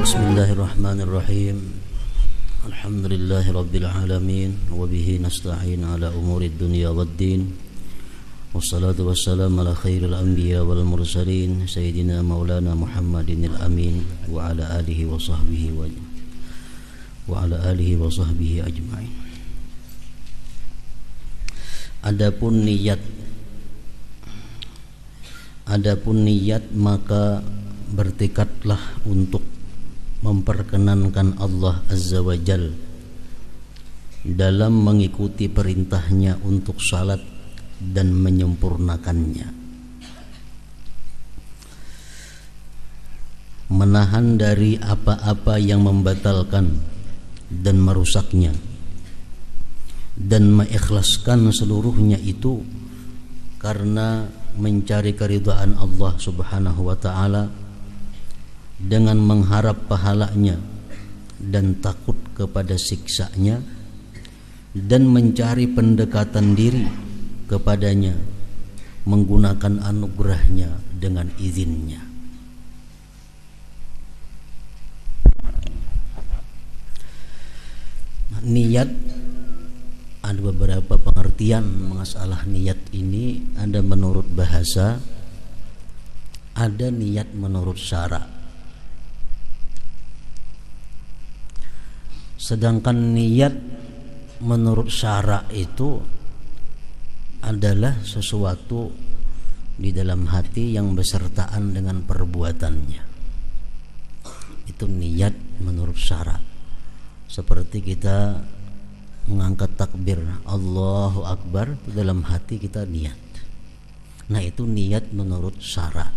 Bismillahirrahmanirrahim. Alhamdulillahi rabbil alamin wa bihi nasta'in ala umuri dunya waddin. Wassalatu wassalamu ala khairil anbiya wal mursalin sayyidina maulana Muhammadin al-amin wa ala alihi wa sahbihi ajma'in. Adapun niat maka bertekadlah untuk memperkenankan Allah Azza wa Jal dalam mengikuti perintahnya untuk salat dan menyempurnakannya, menahan dari apa-apa yang membatalkan dan merusaknya, dan mengikhlaskan seluruhnya itu karena mencari keridhaan Allah Subhanahu wa ta'ala dengan mengharap pahalanya dan takut kepada siksanya, dan mencari pendekatan diri kepadanya menggunakan anugerahnya dengan izinnya. Niat, ada beberapa pengertian masalah niat ini. Ada menurut bahasa, ada niat menurut syara. Sedangkan niat menurut syara itu adalah sesuatu di dalam hati yang besertaan dengan perbuatannya. Itu niat menurut syara. Seperti kita mengangkat takbir Allahu Akbar, dalam hati kita niat. Nah, itu niat menurut syara.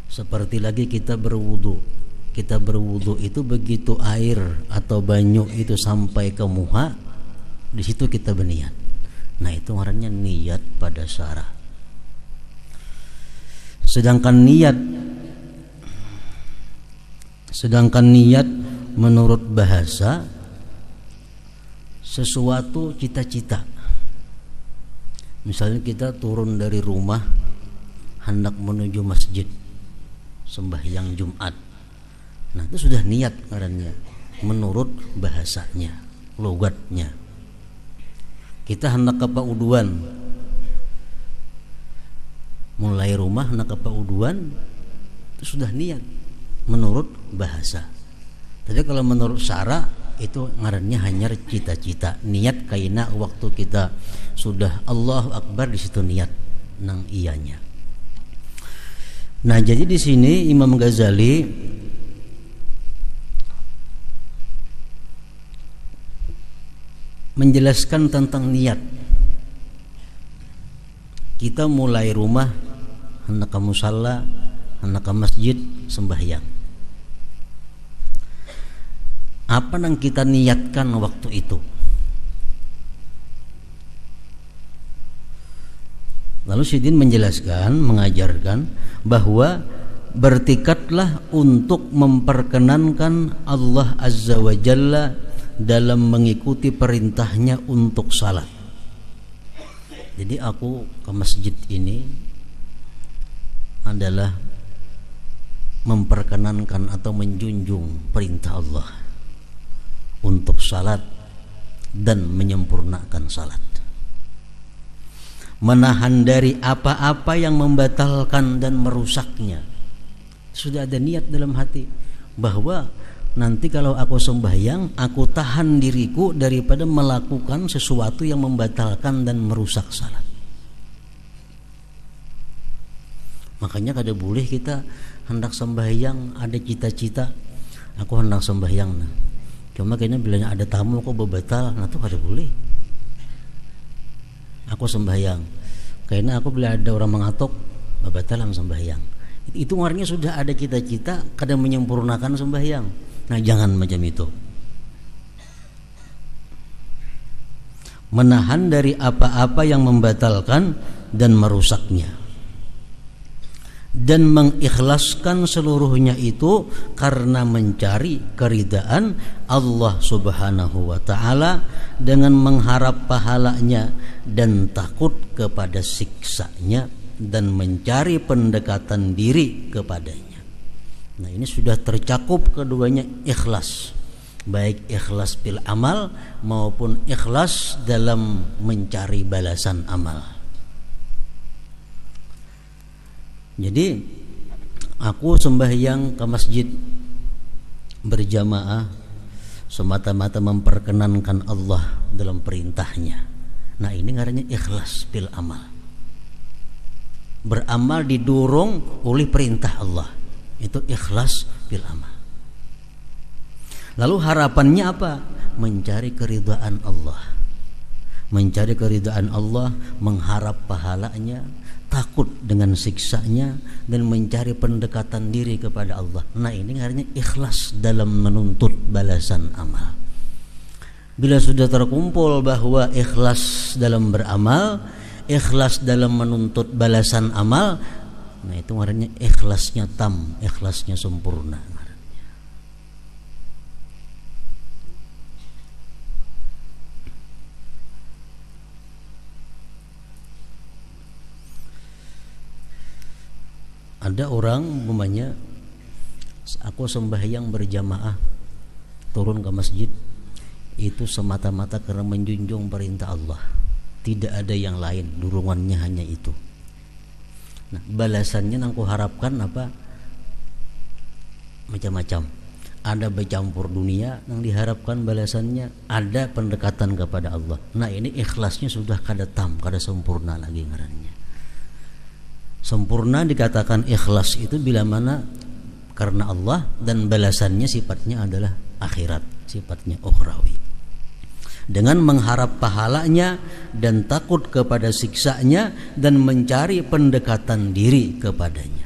Seperti lagi kita berwudu. Kita berwudu itu begitu air atau banyu itu sampai ke muha, di situ kita berniat. Nah, itu artinya niat pada syara. Sedangkan niat menurut bahasa sesuatu cita-cita. Misalnya kita turun dari rumah hendak menuju masjid sembahyang Jumat. Nah, itu sudah niat karena menurut bahasanya, logatnya. Kita hendak ke Pauduan, mulai rumah hendak ke Pauduan, itu sudah niat menurut bahasa. Tapi kalau menurut syara itu ngarannya hanya cita-cita, niat kaina waktu kita sudah Allahu Akbar, di situ niat nang iyanya. Nah, jadi di sini Imam Ghazali menjelaskan tentang niat. Kita mulai rumah hendak ke musalla, hendak ke masjid sembahyang. Apa yang kita niatkan waktu itu? Lalu Syedin menjelaskan, mengajarkan bahwa bertekadlah untuk memperkenankan Allah Azza wa Jalla dalam mengikuti perintahnya untuk salat. Jadi aku ke masjid ini adalah memperkenankan atau menjunjung perintah Allah untuk salat dan menyempurnakan salat, menahan dari apa-apa yang membatalkan dan merusaknya. Sudah ada niat dalam hati bahwa nanti kalau aku sembahyang, aku tahan diriku daripada melakukan sesuatu yang membatalkan dan merusak salat. Makanya kada boleh kita hendak sembahyang ada cita-cita aku hendak sembahyang. Nah, cuma kayaknya bilanya ada tamu kok bebatal, nah itu kada boleh. Aku sembahyang, kayaknya aku bila ada orang mengatok bebatal sembahyang. Itu artinya sudah ada cita-cita kada menyempurnakan sembahyang. Nah, jangan macam itu. Menahan dari apa-apa yang membatalkan dan merusaknya, dan mengikhlaskan seluruhnya itu karena mencari keridaan Allah Subhanahu wa ta'ala dengan mengharap pahalanya dan takut kepada siksanya dan mencari pendekatan diri kepadanya. Nah, ini sudah tercakup keduanya ikhlas, baik ikhlas bil amal maupun ikhlas dalam mencari balasan amal. Jadi aku sembahyang ke masjid berjamaah semata-mata memperkenankan Allah dalam perintahnya. Nah, ini ngarannya ikhlas bil amal. Beramal didorong oleh perintah Allah, itu ikhlas bil amal. Lalu harapannya apa? Mencari keridhaan Allah. Mencari keridhaan Allah, mengharap pahalanya, takut dengan siksanya, dan mencari pendekatan diri kepada Allah. Nah, ini artinya ikhlas dalam menuntut balasan amal. Bila sudah terkumpul bahwa ikhlas dalam beramal, ikhlas dalam menuntut balasan amal, nah itu artinya ikhlasnya tam, ikhlasnya sempurna. Ada orang umpamanya aku sembahyang berjamaah turun ke masjid itu semata-mata karena menjunjung perintah Allah, tidak ada yang lain, dorongannya hanya itu. Nah, balasannya yang aku harapkan apa? Macam-macam. Ada bercampur dunia yang diharapkan balasannya, ada pendekatan kepada Allah. Nah, ini ikhlasnya sudah kada tam, kada sempurna lagi ngarannya. Sempurna dikatakan ikhlas itu bila mana karena Allah dan balasannya sifatnya adalah akhirat, sifatnya ukhrawi. Dengan mengharap pahalanya dan takut kepada siksanya dan mencari pendekatan diri kepadanya.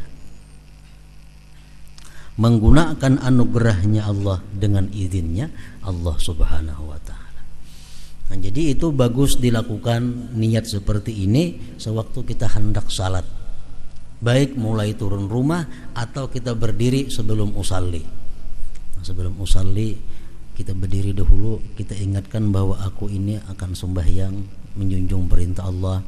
Menggunakan anugerahnya Allah dengan izinnya Allah Subhanahu wa ta'ala. Nah, jadi itu bagus dilakukan niat seperti ini sewaktu kita hendak salat. Baik mulai turun rumah atau kita berdiri sebelum usalli. Sebelum usalli kita berdiri dahulu, kita ingatkan bahwa aku ini akan sembahyang menjunjung perintah Allah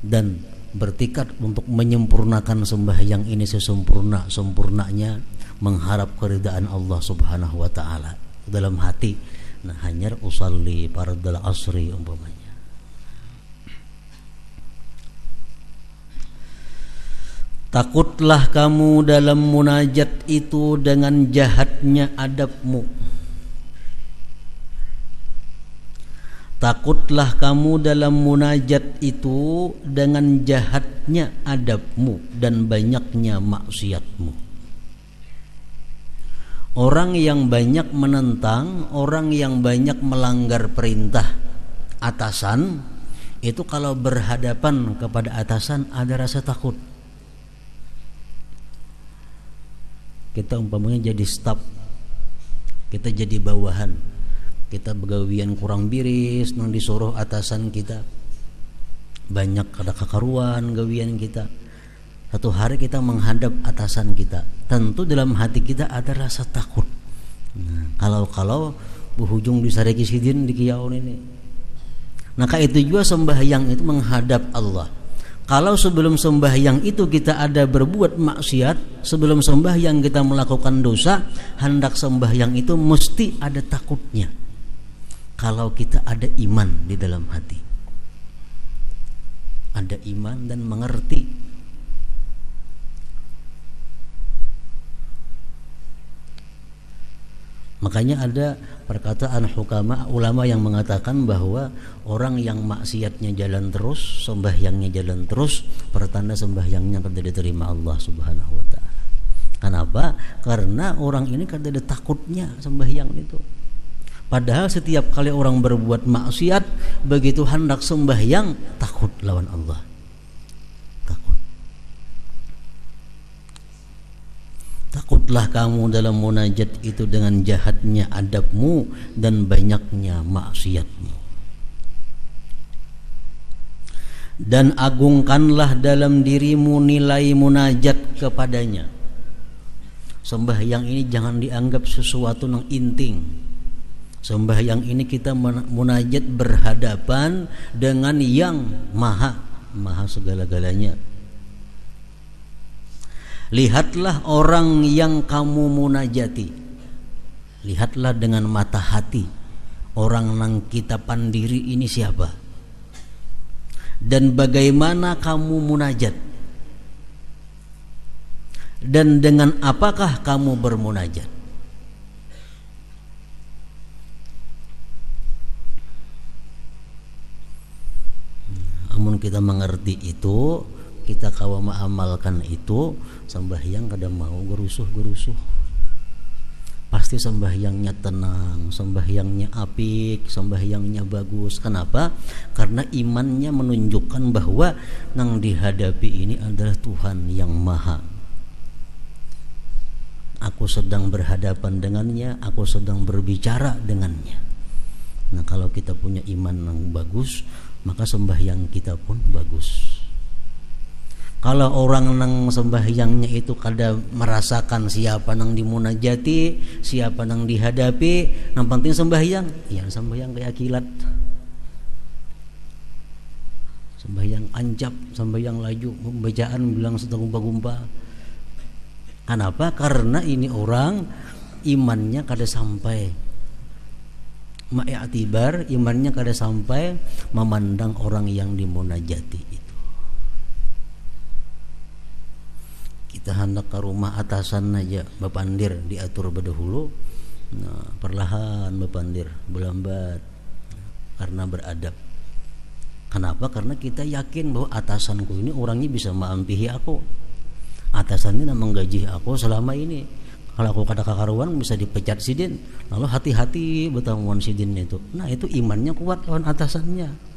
dan bertekad untuk menyempurnakan sembahyang ini sesempurna-sempurnanya, mengharap keridaan Allah Subhanahu wa ta'ala dalam hati. Nah, hanya usalli fardal asri umpamanya. Takutlah kamu dalam munajat itu dengan jahatnya adabmu. Takutlah kamu dalam munajat itu dengan jahatnya adabmu dan banyaknya maksiatmu. Orang yang banyak menentang, orang yang banyak melanggar perintah atasan, itu kalau berhadapan kepada atasan ada rasa takut. Kita umpamanya jadi staf, kita jadi bawahan, kita begawian kurang biris, nang disuruh atasan kita banyak kada kakaruan gawian kita. Satu hari kita menghadap atasan kita, tentu dalam hati kita ada rasa takut. Nah, kalau berhujung di sareki sidin di kiaun ini. Nah, itu juga sembahyang itu menghadap Allah. Kalau sebelum sembahyang itu kita ada berbuat maksiat, sebelum sembahyang kita melakukan dosa, hendak sembahyang itu mesti ada takutnya. Kalau kita ada iman di dalam hati, ada iman dan mengerti. Makanya ada perkataan hukama, ulama yang mengatakan bahwa orang yang maksiatnya jalan terus, sembahyangnya jalan terus, pertanda sembahyangnya tidak diterima Allah Subhanahu wa ta'ala. Kenapa? Karena orang ini kan ada takutnya sembahyang itu. Padahal setiap kali orang berbuat maksiat, begitu hendak sembahyang takut lawan Allah. Takutlah kamu dalam munajat itu dengan jahatnya adabmu dan banyaknya maksiatmu. Dan agungkanlah dalam dirimu nilai munajat kepadanya. Sembahyang ini jangan dianggap sesuatu yang inting. Sembahyang ini kita munajat berhadapan dengan yang maha segala-galanya. Lihatlah orang yang kamu munajati, lihatlah dengan mata hati orang yang kita pandiri ini siapa, dan bagaimana kamu munajat, dan dengan apakah kamu bermunajat. Namun kita mengerti itu, kita kawa mengamalkan itu, sembahyang kada mau gerusuh-gerusuh. Pasti sembahyangnya tenang, sembahyangnya apik, sembahyangnya bagus. Kenapa? Karena imannya menunjukkan bahwa yang dihadapi ini adalah Tuhan yang maha. Aku sedang berhadapan dengannya, aku sedang berbicara dengannya. Nah, kalau kita punya iman yang bagus, maka sembahyang kita pun bagus. Kalau orang nang sembahyangnya itu kada merasakan siapa nang dimunajati, siapa nang dihadapi, yang penting sembahyang, ya sembahyang kayak kilat, sembahyang ancap, sembahyang laju, bacaan bilang sedang gumpa-gumpa. Kenapa? Karena ini orang imannya kada sampai ma'iktibar, imannya kada sampai memandang orang yang dimunajati itu. Kita hendak ke rumah atasan aja bapandir diatur berdahulu, nah, perlahan bapandir belambat karena beradab. Kenapa? Karena kita yakin bahwa atasanku ini orangnya bisa mengampihi aku, atasan ini menggaji aku selama ini. Kalau aku kada kakaruan bisa dipecat sidin, lalu hati-hati bertamuan sidin itu. Nah, itu imannya kuat lawan atasannya.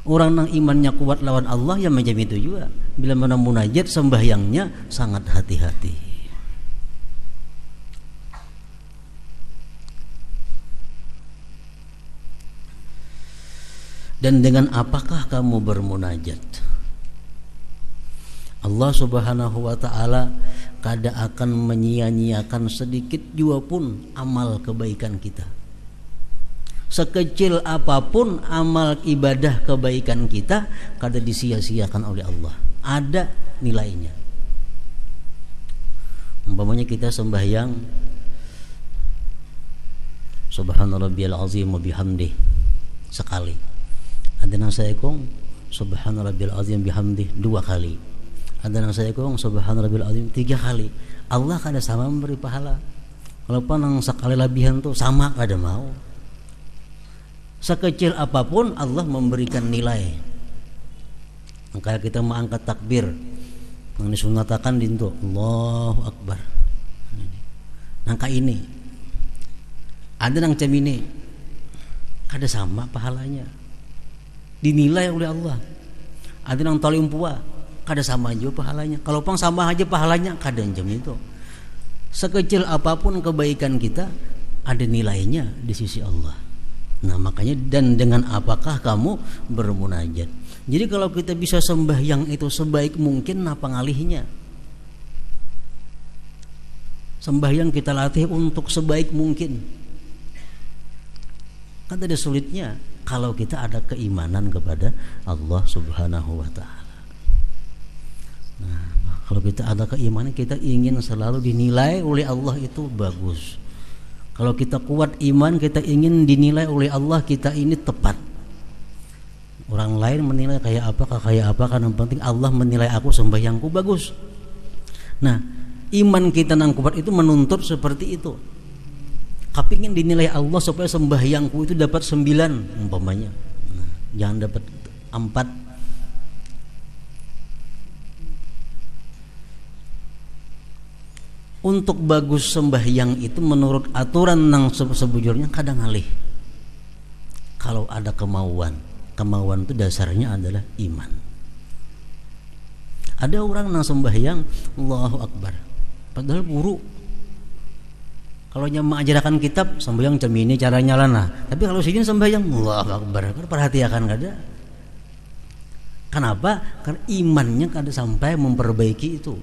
Orang yang imannya kuat lawan Allah yang macam itu juga. Bila mana munajat sembahyangnya sangat hati-hati. Dan dengan apakah kamu bermunajat? Allah Subhanahu wa ta'ala kada akan menyia-nyiakan sedikit juga pun amal kebaikan kita. Sekecil apapun amal ibadah kebaikan kita kada disia-siakan oleh Allah, ada nilainya. Umpamanya kita sembahyang subhanarabbiyal azim wa bihamdih sekali, ada nang saya kong subhanarabbiyal azim bihamdih 2 kali, ada nang saya kong subhanarabbiyal azim 3 kali. Allah kada sama memberi pahala. Kalau nang sekali lebihan tuh sama kada mau. Sekecil apapun Allah memberikan nilai. Kayak kita mengangkat takbir yang disunatakan dintu Allahu Akbar. Nangka ini ada nang cemini kada sama pahalanya, dinilai oleh Allah. Ada nang talimpua kada sama aja pahalanya. Kalau pang sama aja pahalanya kada jam itu. Sekecil apapun kebaikan kita ada nilainya di sisi Allah. Nah, makanya dan dengan apakah kamu bermunajat. Jadi kalau kita bisa sembahyang itu sebaik mungkin, apa ngalihnya? Sembahyang kita latih untuk sebaik mungkin. Kan ada sulitnya kalau kita ada keimanan kepada Allah Subhanahu wa ta'ala. Nah, kalau kita ada keimanan, kita ingin selalu dinilai oleh Allah itu bagus. Kalau kita kuat iman, kita ingin dinilai oleh Allah kita ini tepat. Orang lain menilai kayak apa, kan yang penting Allah menilai aku sembahyangku bagus. Nah, iman kita nang kuat itu menuntut seperti itu. Kepingin dinilai Allah supaya sembahyangku itu dapat 9 umpamanya. Nah, jangan dapat 4. Untuk bagus sembahyang itu menurut aturan nang sebujurnya kadang ngalih. Kalau ada kemauan itu dasarnya adalah iman. Ada orang nang sembahyang Allahu Akbar padahal buruk. Kalau nyama ajarkan kitab sembahyang cemini caranya lana. Tapi kalau sidin sembahyang Allahu Akbar, perhatikan kada. Kenapa? Karena imannya kada sampai memperbaiki itu.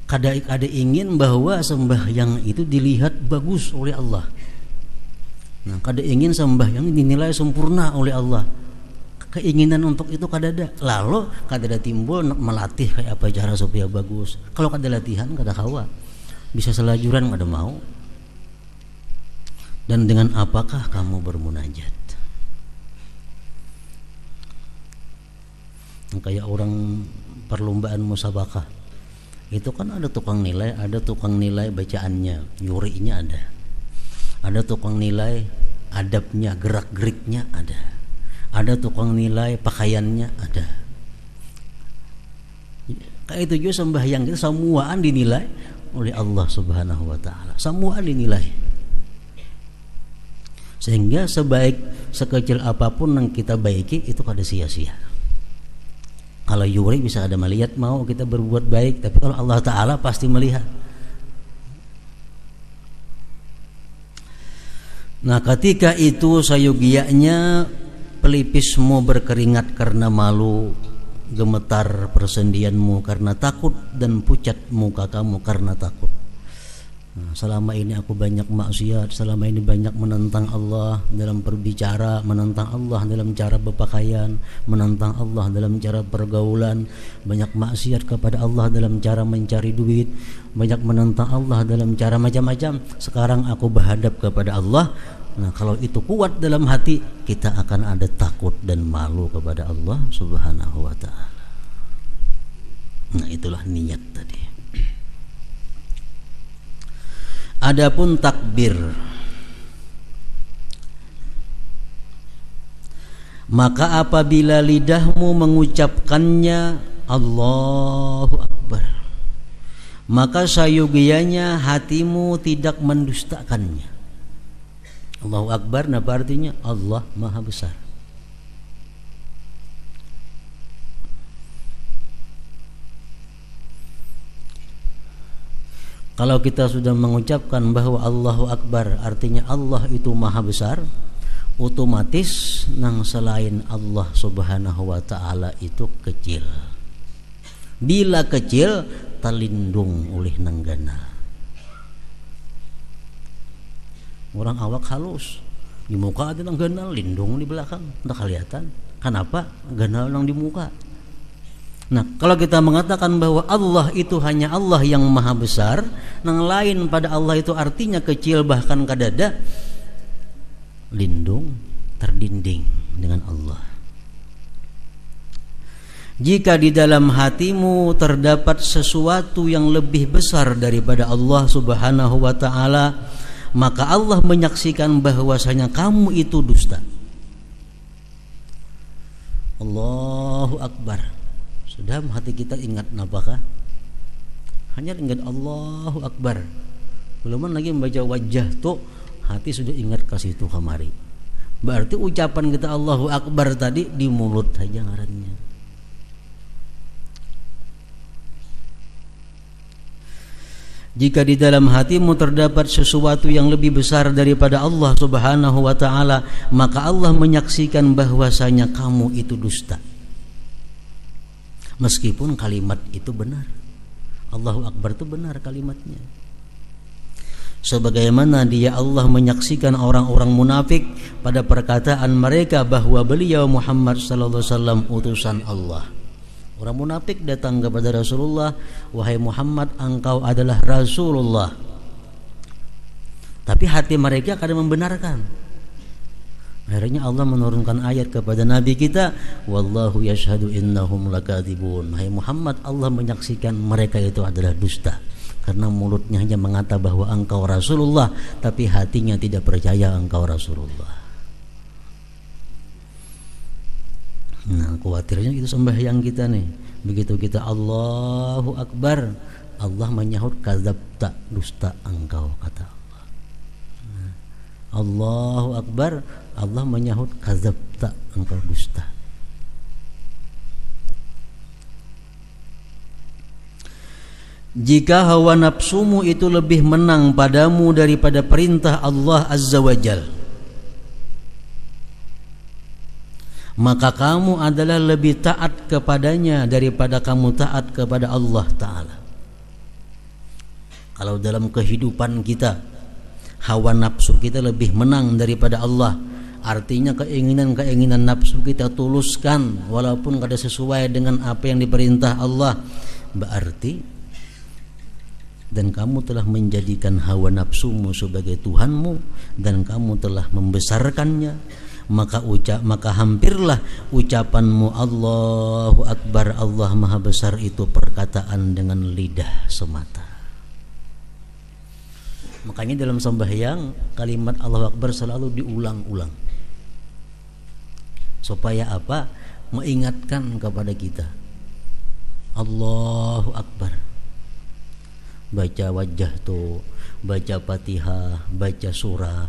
Kada ingin bahwa sembahyang itu dilihat bagus oleh Allah. Nah, kada ingin sembahyang dinilai sempurna oleh Allah. Keinginan untuk itu kada ada. Lalu kada ada timbul melatih kayak apa cara supaya bagus. Kalau kada latihan kada kawa. Bisa selajuran kada mau. Dan dengan apakah kamu bermunajat? Kayak orang perlombaan musabakah. Itu kan ada tukang nilai bacaannya, yurinya ada. Ada tukang nilai adabnya, gerak-geriknya ada. Ada tukang nilai pakaiannya ada. Kayak itu juga sembahyang kita semuaan dinilai oleh Allah Subhanahu wa taala. Semuaan dinilai. Sehingga sekecil apapun yang kita baiki itu kada sia-sia. Kalau yuri bisa ada melihat mau kita berbuat baik, tapi kalau Allah taala pasti melihat. Nah, ketika itu sayogianya pelipismu berkeringat karena malu, gemetar persendianmu karena takut, dan pucat muka kamu karena takut. Nah, selama ini aku banyak maksiat, selama ini banyak menentang Allah dalam berbicara, menentang Allah dalam cara berpakaian, menentang Allah dalam cara pergaulan, banyak maksiat kepada Allah dalam cara mencari duit, banyak menentang Allah dalam cara macam-macam. Sekarang aku berhadap kepada Allah. Nah, kalau itu kuat dalam hati, kita akan ada takut dan malu kepada Allah Subhanahu wa taala. Nah, itulah niat tadi. Adapun takbir, maka apabila lidahmu mengucapkannya Allahu Akbar, maka sayogianya hatimu tidak mendustakannya. Allahu Akbar, apa artinya? Allah Maha Besar. Kalau kita sudah mengucapkan bahwa Allahu Akbar artinya Allah itu Maha Besar, otomatis nang selain Allah Subhanahu wa taala itu kecil. Bila kecil terlindung oleh nenggana. Orang awak halus, di muka ada nenggana, lindung di belakang, tak kelihatan. Kenapa? Ganal nang di muka. Nah, kalau kita mengatakan bahwa Allah itu hanya Allah yang Maha Besar, nang lain pada Allah itu artinya kecil bahkan kadada, lindung, terdinding dengan Allah. Jika di dalam hatimu terdapat sesuatu yang lebih besar daripada Allah Subhanahu wa taala, maka Allah menyaksikan bahwasanya kamu itu dusta. Allahu Akbar. Sudah hati kita ingat napakah? Hanya ingat Allahu Akbar. Belum lagi membaca wajah tuh hati sudah ingat ke situ kemari. Berarti ucapan kita Allahu Akbar tadi di mulut saja ngarannya. Jika di dalam hatimu terdapat sesuatu yang lebih besar daripada Allah Subhanahu wa taala, maka Allah menyaksikan bahwasanya kamu itu dusta. Meskipun kalimat itu benar, Allahu Akbar itu benar kalimatnya. Sebagaimana dia Allah menyaksikan orang-orang munafik pada perkataan mereka bahwa beliau Muhammad sallallahu alaihi wasallam utusan Allah. Orang munafik datang kepada Rasulullah, wahai Muhammad, engkau adalah Rasulullah. Tapi hati mereka kadang membenarkan. Akhirnya Allah menurunkan ayat kepada Nabi kita, wallahu yashhadu innahum lakadzibun. Hai Muhammad, Allah menyaksikan mereka itu adalah dusta, karena mulutnya hanya mengatakan bahwa engkau Rasulullah, tapi hatinya tidak percaya engkau Rasulullah. Nah, khawatirnya itu sembahyang kita nih. Begitu kita Allahu Akbar, Allah menyahut kadzabta, dusta engkau, kata Allah. Nah, Allahu Akbar, Allah menyahut kadzabta, engkau dusta. Jika hawa nafsumu itu lebih menang padamu daripada perintah Allah Azza wa Jal, maka kamu adalah lebih taat kepadanya daripada kamu taat kepada Allah Ta'ala. Kalau dalam kehidupan kita hawa nafsu kita lebih menang daripada Allah. Artinya keinginan-keinginan nafsu kita tuluskan walaupun kada sesuai dengan apa yang diperintah Allah. Berarti dan kamu telah menjadikan hawa nafsumu sebagai Tuhanmu dan kamu telah membesarkannya, maka hampirlah ucapanmu Allahu Akbar, Allah Maha Besar itu perkataan dengan lidah semata. Makanya dalam sembahyang kalimat Allahu Akbar selalu diulang-ulang. Supaya apa? Mengingatkan kepada kita Allahu Akbar. Baca wajah tuh, baca Fatihah, baca surah.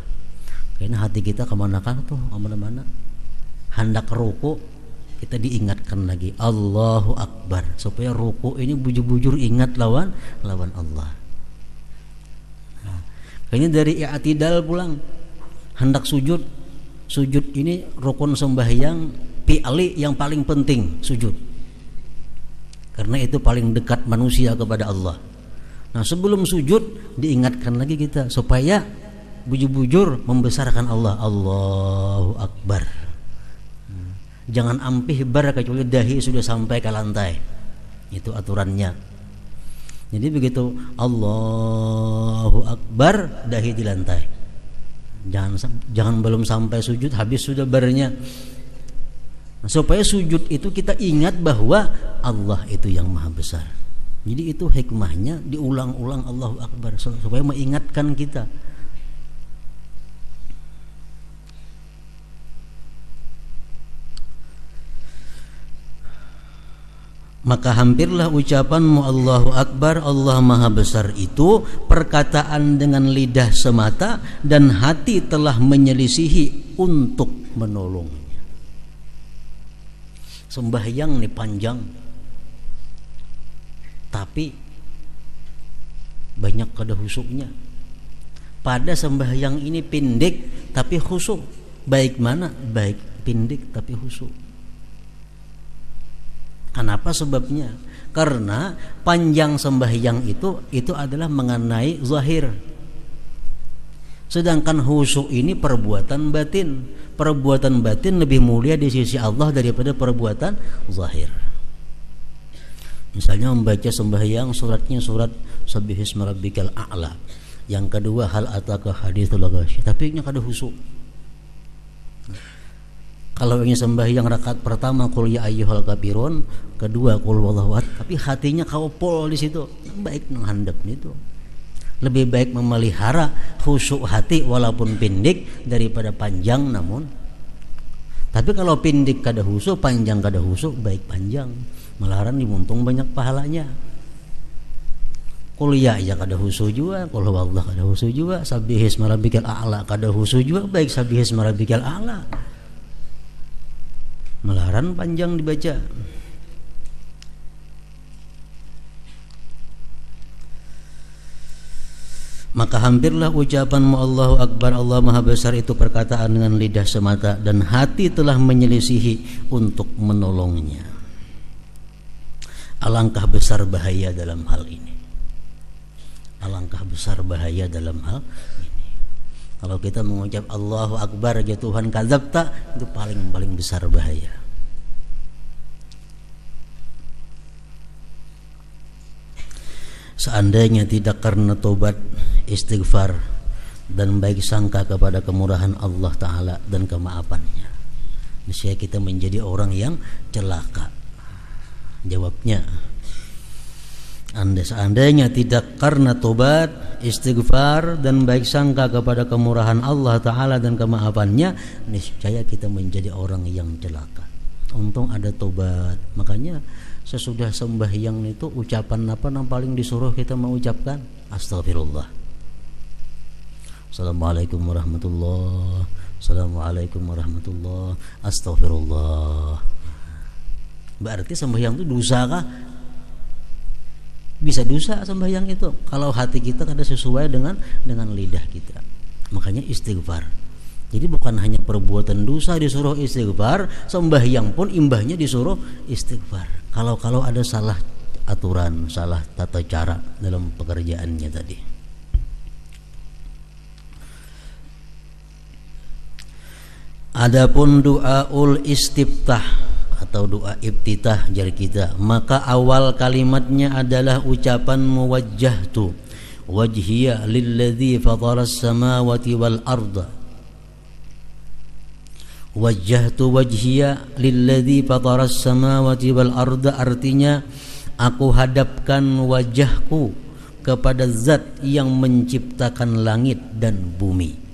Karena hati kita kemana-mana tuh, kemana-mana. Hendak ruku, kita diingatkan lagi Allahu Akbar, supaya ruku ini bujur-bujur ingat lawan Allah. Nah, kayaknya dari i'tidal pulang, hendak sujud ini rukun sembahyang fi'li yang paling penting, sujud. Karena itu paling dekat manusia kepada Allah. Nah, sebelum sujud diingatkan lagi kita supaya bujur-bujur membesarkan Allah. Allahu Akbar. Jangan ampih bar kecuali dahi sudah sampai ke lantai. Itu aturannya. Jadi begitu Allahu Akbar, dahi di lantai. Jangan belum sampai sujud habis sudah barnya. Nah, supaya sujud itu kita ingat bahwa Allah itu yang maha besar. Jadi itu hikmahnya diulang-ulang Allahu Akbar supaya mengingatkan kita. Maka hampirlah ucapanmu Allahu Akbar, Allah Maha Besar itu perkataan dengan lidah semata dan hati telah menyelisihi untuk menolongnya. Sembahyang nih panjang, tapi banyak kada khusyuknya. Pada sembahyang ini pendek tapi khusyuk. Baik mana? Baik pendek tapi khusyuk. Kenapa sebabnya? Karena panjang sembahyang itu adalah mengenai zahir. Sedangkan khusyuk ini perbuatan batin. Perbuatan batin lebih mulia di sisi Allah daripada perbuatan zahir. Misalnya membaca sembahyang suratnya surat Sabbihisma Rabbikal A'la. Yang kedua hal ataka haditsul ghasyiah, tapi nya kada khusyuk. Kalau ingin sembahyang rakaat pertama qul ya ayyuhal kafirun, kedua qul huwallahu ahad, tapi hatinya kaupol di situ. Baik nang handap itu. Lebih baik memelihara khusyuk hati walaupun pendek daripada panjang namun. Tapi kalau pendek kada khusyuk, panjang kada khusyuk, baik panjang. Malahan dimuntung banyak pahalanya. Qul ya kada khusyuk juga, qul huwallahu kada khusyuk juga, sabbihisma rabbikal a'la kada khusyuk juga, baik sabbihisma rabbikal a'la. Malahan panjang dibaca. Maka hampirlah ucapanmu Allahu Akbar, Allah Maha Besar itu perkataan dengan lidah semata dan hati telah menyelisihi untuk menolongnya. Alangkah besar bahaya dalam hal ini. Alangkah besar bahaya dalam hal ini. Kalau kita mengucap Allahu Akbar ya Tuhan kadzabta, itu paling besar bahaya. Seandainya tidak karena tobat, istighfar dan baik sangka kepada kemurahan Allah Ta'ala dan kemaafannya, niscaya kita menjadi orang yang celaka. Jawabnya, seandainya tidak karena tobat, istighfar dan baik sangka kepada kemurahan Allah Ta'ala dan kemaafannya, niscaya kita menjadi orang yang celaka. Untung ada tobat. Makanya sesudah sembahyang itu ucapan apa yang paling disuruh kita mengucapkan? Astagfirullah. Assalamualaikum warahmatullah. Assalamualaikum warahmatullah. Astagfirullah. Berarti sembahyang itu dosa kah? Bisa dosa sembahyang itu kalau hati kita kada sesuai dengan lidah kita. Makanya istighfar. Jadi bukan hanya perbuatan dosa disuruh istighfar, sembahyang pun imbahnya disuruh istighfar. Kalau ada salah aturan, salah tata cara dalam pekerjaannya tadi. Adapun doaul istiftah atau doa ibtitah jar kita, maka awal kalimatnya adalah ucapan muwajjahtu wajhiya lilladzi fataras samawati wal arda. Wajjahtu wajhiya lilladzi fataras samawati wal arda artinya aku hadapkan wajahku kepada zat yang menciptakan langit dan bumi.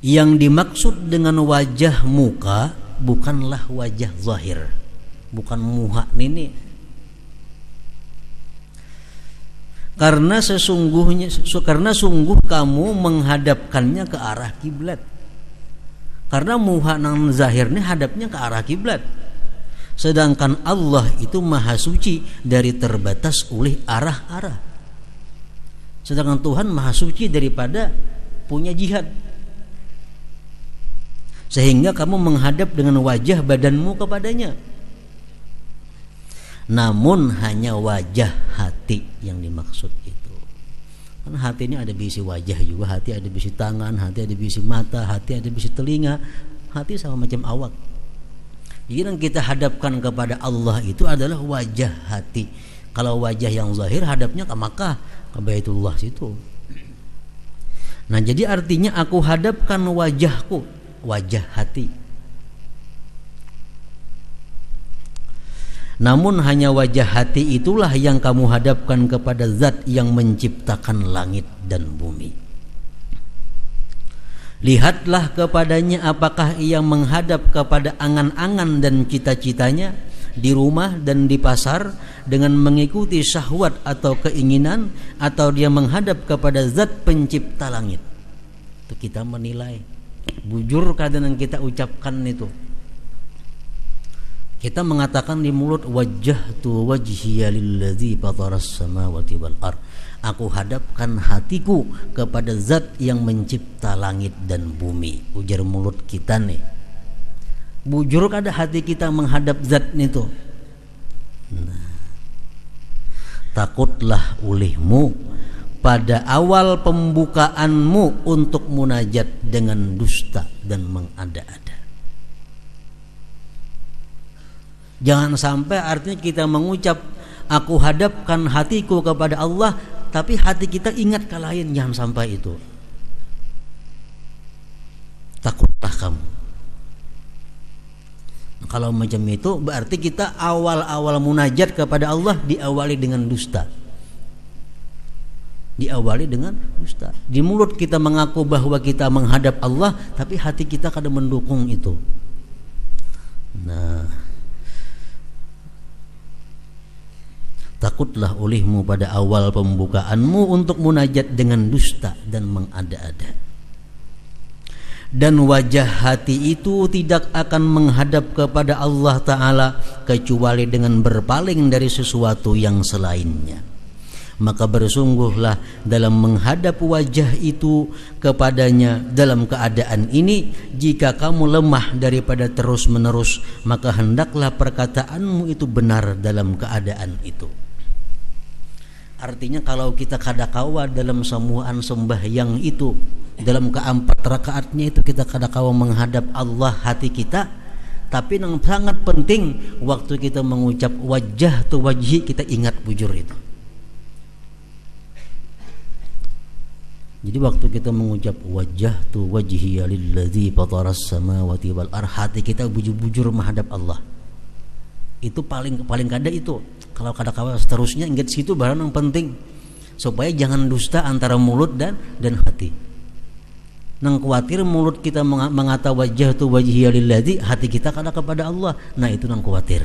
Yang dimaksud dengan wajah muka bukanlah wajah zahir, bukan muha ini. Karena sungguh kamu menghadapkannya ke arah kiblat. Karena muha nang zahir ini hadapnya ke arah kiblat. Sedangkan Allah itu maha suci dari terbatas oleh arah-arah. Sedangkan Tuhan maha suci daripada punya jihad. Sehingga kamu menghadap dengan wajah badanmu kepadanya. Namun hanya wajah hati yang dimaksud itu. Karena hati ini ada bisi wajah juga, hati ada bisi tangan, hati ada bisi mata, hati ada bisi telinga, hati sama macam awak. Jadi yang kita hadapkan kepada Allah itu adalah wajah hati. Kalau wajah yang zahir hadapnya ke Makkah, ke Baitullah situ. Nah jadi artinya aku hadapkan wajahku, wajah hati. Namun hanya wajah hati itulah yang kamu hadapkan kepada zat yang menciptakan langit dan bumi. Lihatlah kepadanya apakah ia menghadap kepada angan-angan dan cita-citanya di rumah dan di pasar dengan mengikuti syahwat atau keinginan, atau dia menghadap kepada zat pencipta langit. Itu kita menilai bujur kadang yang kita ucapkan itu. Kita mengatakan di mulut wajjahtu wajhiya lilladzi fataras samawati wal ard. Aku hadapkan hatiku kepada zat yang mencipta langit dan bumi. Ujar mulut kita nih. Bujur kada hati kita menghadap zat itu. Nah, takutlah olehmu pada awal pembukaanmu untuk munajat dengan dusta dan mengada-ada. Jangan sampai artinya kita mengucap aku hadapkan hatiku kepada Allah, tapi hati kita ingat ke lain. Jangan sampai itu. Takutlah kamu. Kalau macam itu berarti kita awal-awal munajat kepada Allah diawali dengan dusta. Diawali dengan dusta. Di mulut kita mengaku bahwa kita menghadap Allah, tapi hati kita kadang mendukung itu. Nah, takutlah olehmu pada awal pembukaanmu untuk munajat dengan dusta dan mengada-ada. Dan wajah hati itu tidak akan menghadap kepada Allah Ta'ala kecuali dengan berpaling dari sesuatu yang selainnya. Maka bersungguhlah dalam menghadap wajah itu kepadanya dalam keadaan ini, jika kamu lemah daripada terus menerus, maka hendaklah perkataanmu itu benar dalam keadaan itu. Artinya kalau kita kadakawa dalam sembuhan sembahyang itu, dalam keempat rakaatnya itu kita kadakawa menghadap Allah hati kita, tapi yang sangat penting waktu kita mengucap wajah tu wajhi kita ingat bujur itu. Jadi waktu kita mengucap wajah tu wajhi lilladzi fataras samawati wal ard, hati kita bujur-bujur menghadap Allah. Itu paling kada itu. Kalau kadang-kadang seterusnya ingat situ barang yang penting supaya jangan dusta antara mulut dan hati. Nang khawatir mulut kita mengata wajah tu wajhiya lilladzi, hati kita kada kepada Allah. Nah itu nang khawatir.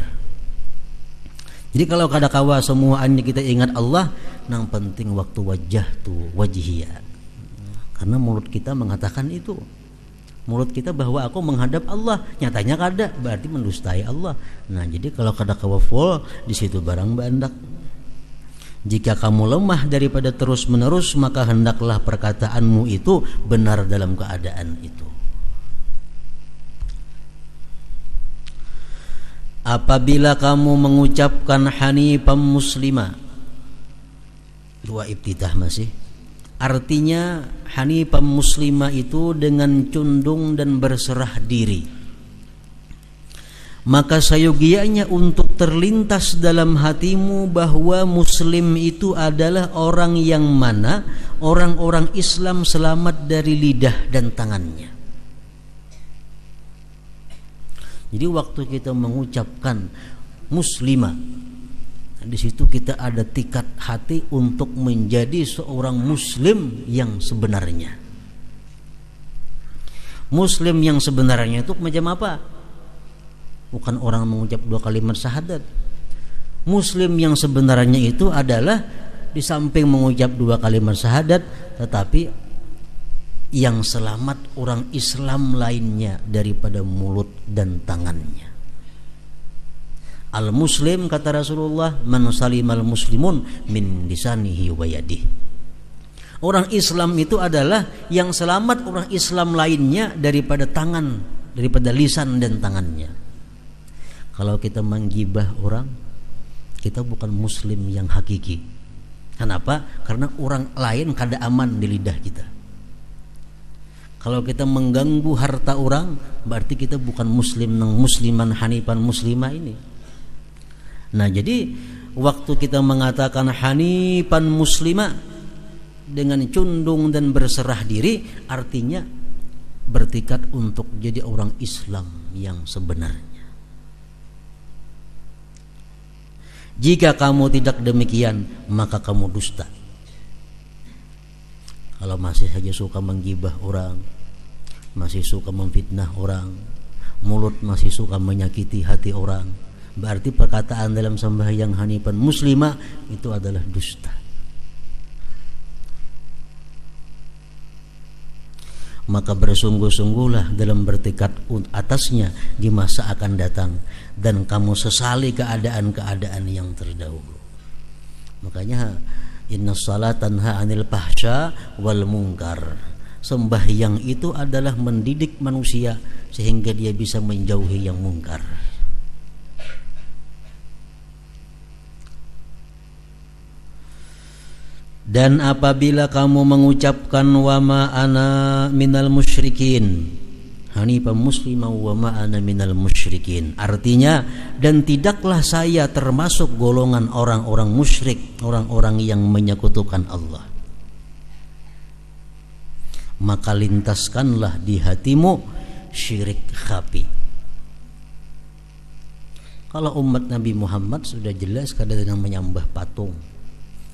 Jadi kalau kadang-kadang semuanya kita ingat Allah, nang penting waktu wajah tu wajhiya. Karena mulut kita mengatakan itu. Mulut kita bahwa aku menghadap Allah, nyatanya kada, berarti mendustai Allah. Nah jadi kalau kada kawaful di situ barang bandak. Jika kamu lemah daripada terus menerus, maka hendaklah perkataanmu itu benar dalam keadaan itu. Apabila kamu mengucapkan hanifan muslima, dua ibtidah masih. Artinya hanifah muslimah itu dengan condong dan berserah diri. Maka sayogianya untuk terlintas dalam hatimu bahwa muslim itu adalah orang yang mana orang-orang Islam selamat dari lidah dan tangannya. Jadi waktu kita mengucapkan muslimah, di situ kita ada tikat hati untuk menjadi seorang muslim yang sebenarnya. Muslim yang sebenarnya itu macam apa? Bukan orang mengucap 2 kalimat syahadat. Muslim yang sebenarnya itu adalah di samping mengucap 2 kalimat syahadat, tetapi yang selamat orang Islam lainnya daripada mulut dan tangannya. Al-muslim, kata Rasulullah, man salimal muslimun min lisanihi wa yadihi. Orang Islam itu adalah yang selamat orang Islam lainnya daripada tangan, daripada lisan dan tangannya. Kalau kita menggibah orang, kita bukan muslim yang hakiki. Kenapa? Karena orang lain kada aman di lidah kita. Kalau kita mengganggu harta orang, berarti kita bukan muslim nang musliman hanifan muslimah ini. Nah, jadi waktu kita mengatakan hanifan muslimah dengan condong dan berserah diri, artinya bertekad untuk jadi orang Islam yang sebenarnya. Jika kamu tidak demikian, maka kamu dusta. Kalau masih saja suka menggibah orang, masih suka memfitnah orang, mulut masih suka menyakiti hati orang, berarti perkataan dalam sembahyang hanifan muslimah itu adalah dusta. Maka bersungguh-sungguhlah dalam bertekad atasnya di masa akan datang, dan kamu sesali keadaan-keadaan yang terdahulu. Makanya inna salat tanha 'anil fahsya wal munkar. Sembahyang itu adalah mendidik manusia sehingga dia bisa menjauhi yang mungkar. Dan apabila kamu mengucapkan wa ma ana minal musyrikin, hanifan muslimah wa ma ana minal musyrikin, artinya dan tidaklah saya termasuk golongan orang-orang musyrik, orang-orang yang menyekutukan Allah, maka lintaskanlah di hatimu syirik khafi. Kalau umat Nabi Muhammad sudah jelas kadang-kadang menyembah patung,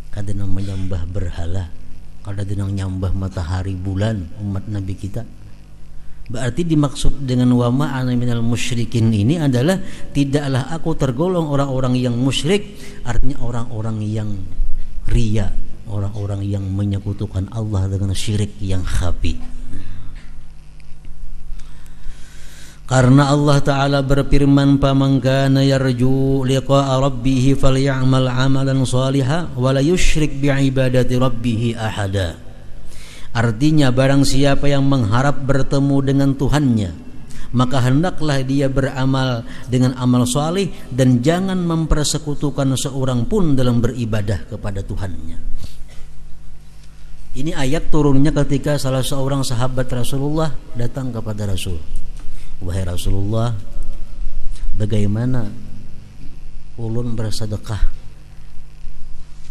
kadang menyembah berhala, kadang menyembah matahari bulan umat Nabi kita. Berarti dimaksud dengan wa ma ana minal musyrikin ini adalah tidaklah aku tergolong orang-orang yang musyrik, artinya orang-orang yang riya, orang-orang yang menyekutukan Allah dengan syirik yang khafi. Karena Allah Ta'ala berfirman, "Faman kana yarju liqa'a rabbih falyamal 'amalan shalihan wa la yusyrik bi'ibadati rabbih ahada." Artinya barang siapa yang mengharap bertemu dengan Tuhannya, maka hendaklah dia beramal dengan amal salih dan jangan mempersekutukan seorang pun dalam beribadah kepada Tuhannya. Ini ayat turunnya ketika salah seorang sahabat Rasulullah datang kepada Rasul. Wahai Rasulullah, bagaimana ulun bersedekah?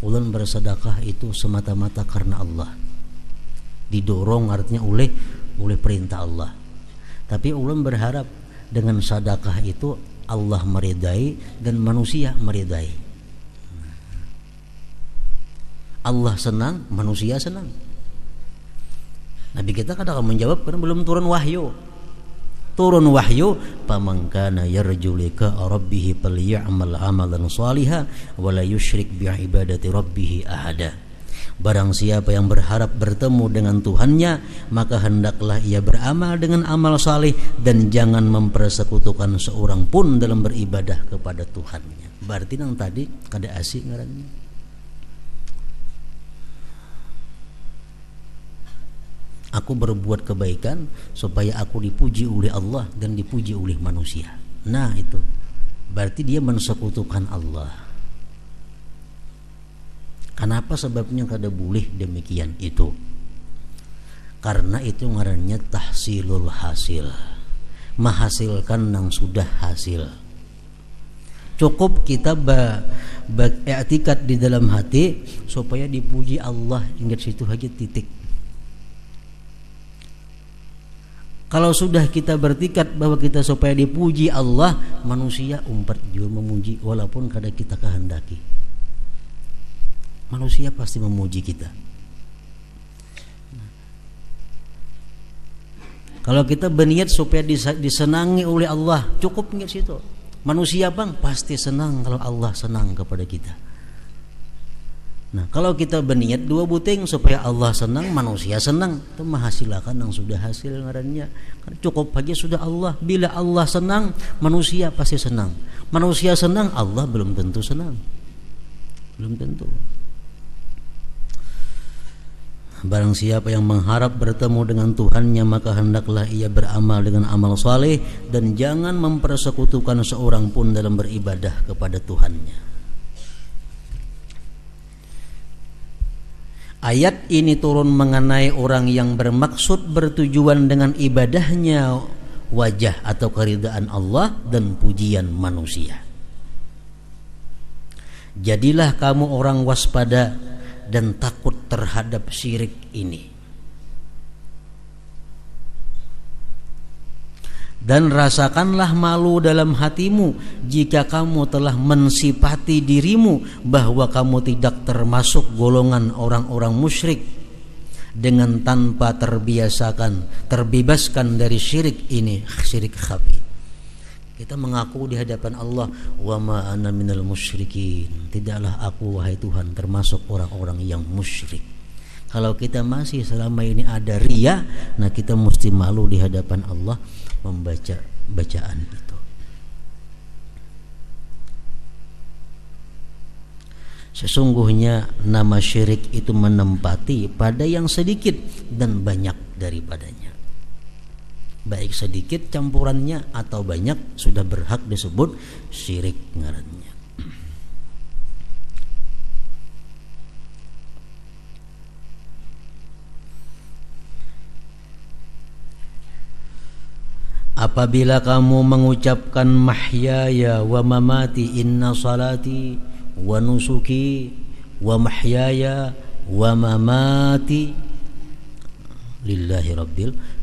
Ulun bersedekah itu semata-mata karena Allah, didorong artinya oleh perintah Allah. Tapi ulun berharap dengan sedekah itu Allah meridai dan manusia meridai. Allah senang, manusia senang. Nabi kita kadang menjawab karena belum turun wahyu. Turun wahyu, faman kana yarju liqa'a rabbih falyamal 'amalan shalihan wa la yusyrik bi'ibadati rabbih ahada. Barang siapa yang berharap bertemu dengan Tuhannya, maka hendaklah ia beramal dengan amal saleh dan jangan mempersekutukan seorang pun dalam beribadah kepada Tuhannya. Berarti nang tadi kada asik ngarannya. Aku berbuat kebaikan supaya aku dipuji oleh Allah dan dipuji oleh manusia. Nah itu berarti dia mensekutukan Allah. Kenapa sebabnya kada boleh demikian itu? Karena itu ngarannya tahsilul hasil, menghasilkan yang sudah hasil. Cukup kita beriktikad di dalam hati supaya dipuji Allah, ingat situ aja titik. Kalau sudah kita bertikad bahwa kita supaya dipuji Allah, manusia umpat juga memuji walaupun kada kita kehendaki. Manusia pasti memuji kita. Kalau kita berniat supaya disenangi oleh Allah, cukup ingat situ. Manusia bang pasti senang kalau Allah senang kepada kita. Nah, kalau kita berniat dua buting supaya Allah senang, manusia senang, itu menghasilkan yang sudah hasil ngarannya. Cukup aja sudah Allah. Bila Allah senang, manusia pasti senang. Manusia senang, Allah belum tentu senang. Belum tentu. Barang siapa yang mengharap bertemu dengan Tuhannya, maka hendaklah ia beramal dengan amal saleh dan jangan mempersekutukan seorang pun dalam beribadah kepada Tuhannya. Ayat ini turun mengenai orang yang bermaksud bertujuan dengan ibadahnya wajah atau keridaan Allah dan pujian manusia. Jadilah kamu orang waspada dan takut terhadap syirik ini. Dan rasakanlah malu dalam hatimu jika kamu telah mensifati dirimu bahwa kamu tidak termasuk golongan orang-orang musyrik dengan tanpa terbebaskan dari syirik ini, syirik khafi. Kita mengaku di hadapan Allah, wa ma ana minal musyrikin, tidaklah aku wahai Tuhan termasuk orang-orang yang musyrik. Kalau kita masih selama ini ada riya, nah kita mesti malu di hadapan Allah membaca bacaan itu. Sesungguhnya nama syirik itu menempati pada yang sedikit dan banyak daripadanya. Baik sedikit campurannya atau banyak sudah berhak disebut syirik ngarannya. Apabila kamu mengucapkan mahyaya wa mamati inna salati wa nusuki wa mahyaya wa mamati lillahi rabbil alamin.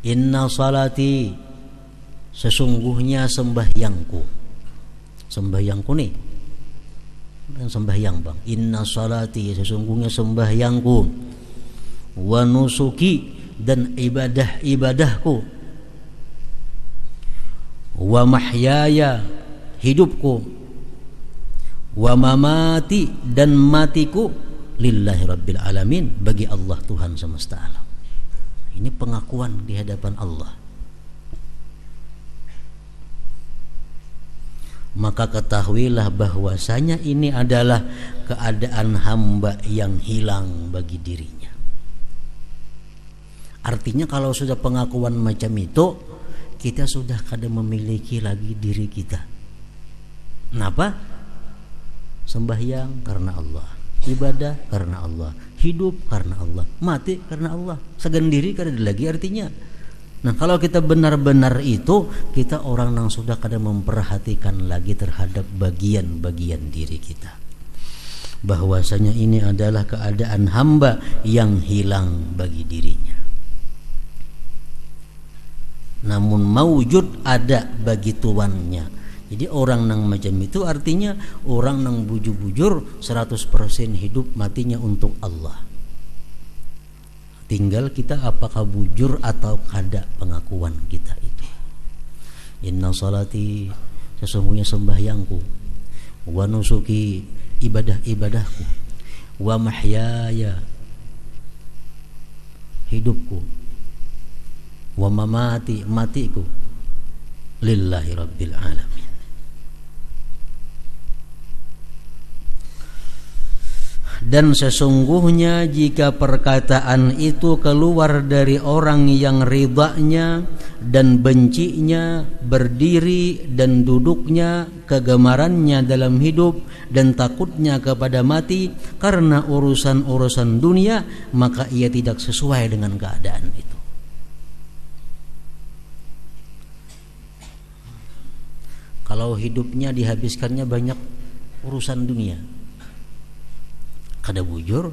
Inna salati, sesungguhnya sembahyangku. Sembahyangku nih, bukan sembahyang bang. Inna salati, sesungguhnya sembahyangku. Wa nusuki, dan ibadah-ibadahku. Wa mahyaya, hidupku. Wa mamati, dan matiku. Lillahi rabbil alamin, bagi Allah Tuhan semesta alam. Ini pengakuan di hadapan Allah. Maka ketahuilah bahwasanya ini adalah keadaan hamba yang hilang bagi dirinya. Artinya kalau sudah pengakuan macam itu, kita sudah kada memiliki lagi diri kita. Kenapa? Sembahyang karena Allah, ibadah karena Allah, hidup karena Allah, mati karena Allah. Segendiri kada ada lagi artinya. Nah, kalau kita benar-benar itu, kita orang yang sudah kada memperhatikan lagi terhadap bagian-bagian diri kita. Bahwasanya ini adalah keadaan hamba yang hilang bagi dirinya. Namun maujud ada bagi tuannya. Jadi orang yang macam itu artinya orang yang bujur-bujur 100% hidup matinya untuk Allah. Tinggal kita apakah bujur atau kada pengakuan kita itu. Inna salati, sesungguhnya sembahyangku. Wa nusuki, ibadah-ibadahku. Wa mahyaya, hidupku. Wa mamati, matiku. Lillahi rabbil alamin. Dan sesungguhnya jika perkataan itu keluar dari orang yang ridhanya dan bencinya, berdiri dan duduknya, kegemarannya dalam hidup dan takutnya kepada mati karena urusan-urusan dunia, maka ia tidak sesuai dengan keadaan itu. Kalau hidupnya dihabiskannya banyak urusan dunia, kada bujur,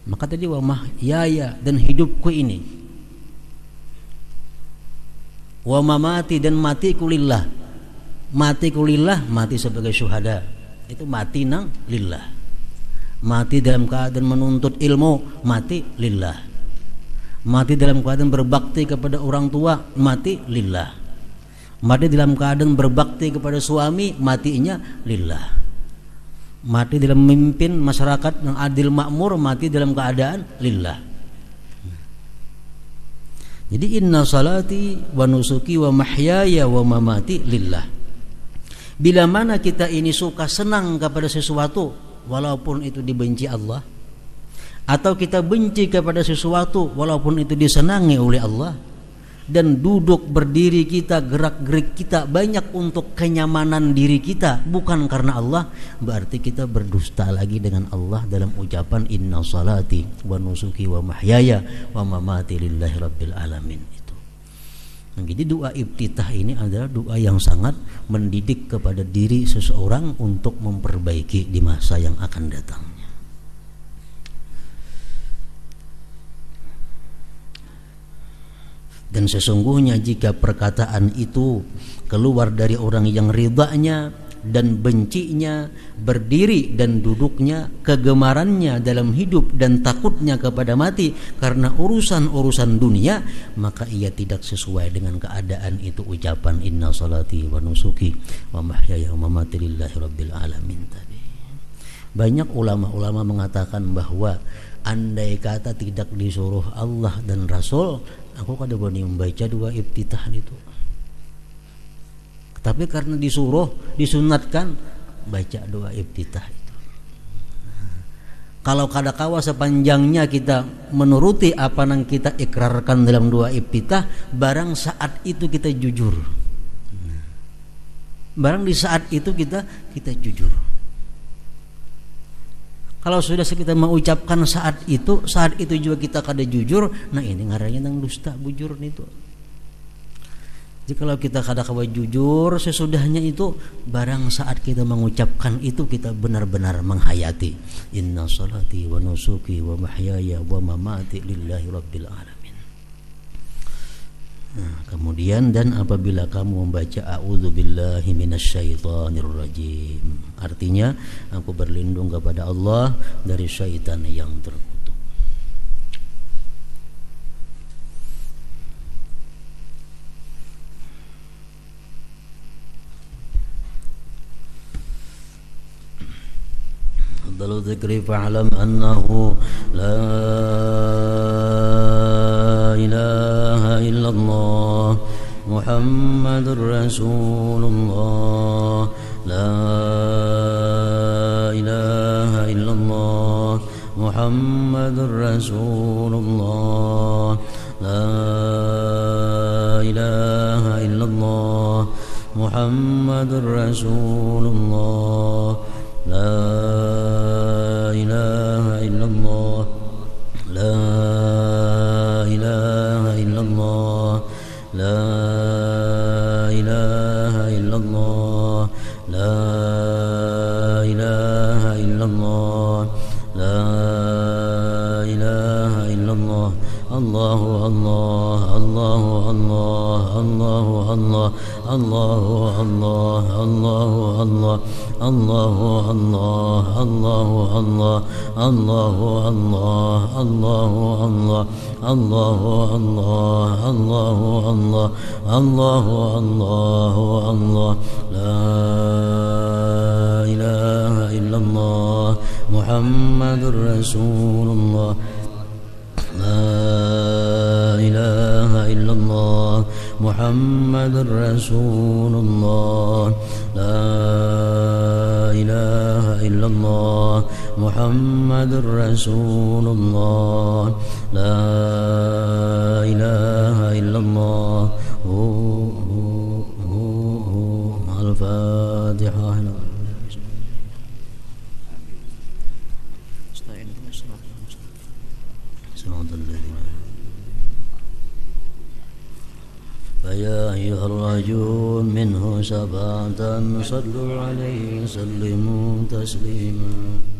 maka tadi wa mahyaya dan hidupku ini, wa mamati dan matiku lillah. Matiku lillah, mati sebagai syuhada, itu mati nang lillah. Mati dalam keadaan menuntut ilmu, mati lillah. Mati dalam keadaan berbakti kepada orang tua, mati lillah. Mati dalam keadaan berbakti kepada suami, matinya lillah. Mati dalam memimpin masyarakat yang adil makmur, mati dalam keadaan lillah. Jadi inna salati wa nusuki wa mahyaya wa mamati lillah. Bila mana kita ini suka senang kepada sesuatu walaupun itu dibenci Allah, atau kita benci kepada sesuatu walaupun itu disenangi oleh Allah, dan duduk berdiri kita, gerak-gerik kita banyak untuk kenyamanan diri kita, bukan karena Allah, berarti kita berdusta lagi dengan Allah dalam ucapan inna salati wa nusuki wa mahyaya wa mamati lillahi rabbil alamin itu. Nah, jadi doa iftitah ini adalah doa yang sangat mendidik kepada diri seseorang untuk memperbaiki di masa yang akan datang. Dan sesungguhnya jika perkataan itu keluar dari orang yang ridhanya dan bencinya, berdiri dan duduknya, kegemarannya dalam hidup dan takutnya kepada mati karena urusan-urusan dunia, maka ia tidak sesuai dengan keadaan itu ucapan inna salati wa nusuki wa mahyaya wa mamati lillahi rabbil alamin tadi. Banyak ulama-ulama mengatakan bahwa andai kata tidak disuruh Allah dan Rasul, aku kada berani membaca doa iftitah itu. Tapi karena disuruh, disunatkan, baca doa iftitah itu. Kalau kada kawa sepanjangnya kita menuruti apa yang kita ikrarkan dalam doa iftitah, barang saat itu kita jujur. Barang di saat itu kita jujur. Kalau sudah kita mengucapkan saat itu juga kita kada jujur, nah ini ngarannya nang dusta bujur itu. Jadi kalau kita kada kawa jujur sesudahnya itu, barang saat kita mengucapkan itu kita benar-benar menghayati inna salati wa nusuki wa mahyaya wa mamati lillahi rabbil alamin. Nah, kemudian dan apabila kamu membaca a'udzubillahi minasyaitonirrajim, artinya aku berlindung kepada Allah dari syaitan yang terkutuk. Afdalu dzikri fa'lam annahu la ilaha illallah Muhammadur Rasulullah la ilaha illallah Muhammadur Rasulullah la ilaha illallah Muhammadur Rasulullah la ilaha illallah la ilaha illallah la ilaha illallah la ilaha illallah la ilaha illallah Allahu Allah Allahu Allah Allahu Allah Allahu Allah Allahu Allah Allahu Allah Allahu Allah Allahu Allah Allahu Allah Allahu Allah Allahu Allah Allahu Allah la ilaha illallah Muhammadur Rasulullah la ilaha illallah Muhammadur Rasulullah la ilaha illallah محمد رسول الله لا إله إلا الله الفاتحة. فيا أيها الرجل منه سبعة صلوا عليه وسلموا تسليما.